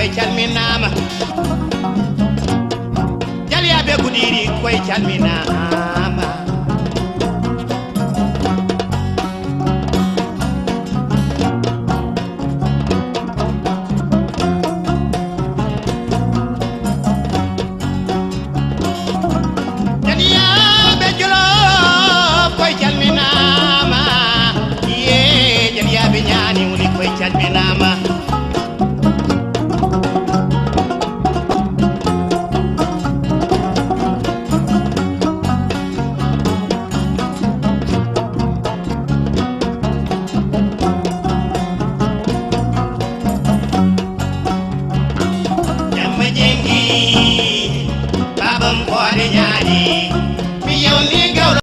koye calminama Jalyaɓe Goudiry koye calminama Jalyaɓe Jolof koye calminama ye Jalyaɓe Ñaani woni koye calminama Jengi babam Fodé Ñaani mi yow ni gawlo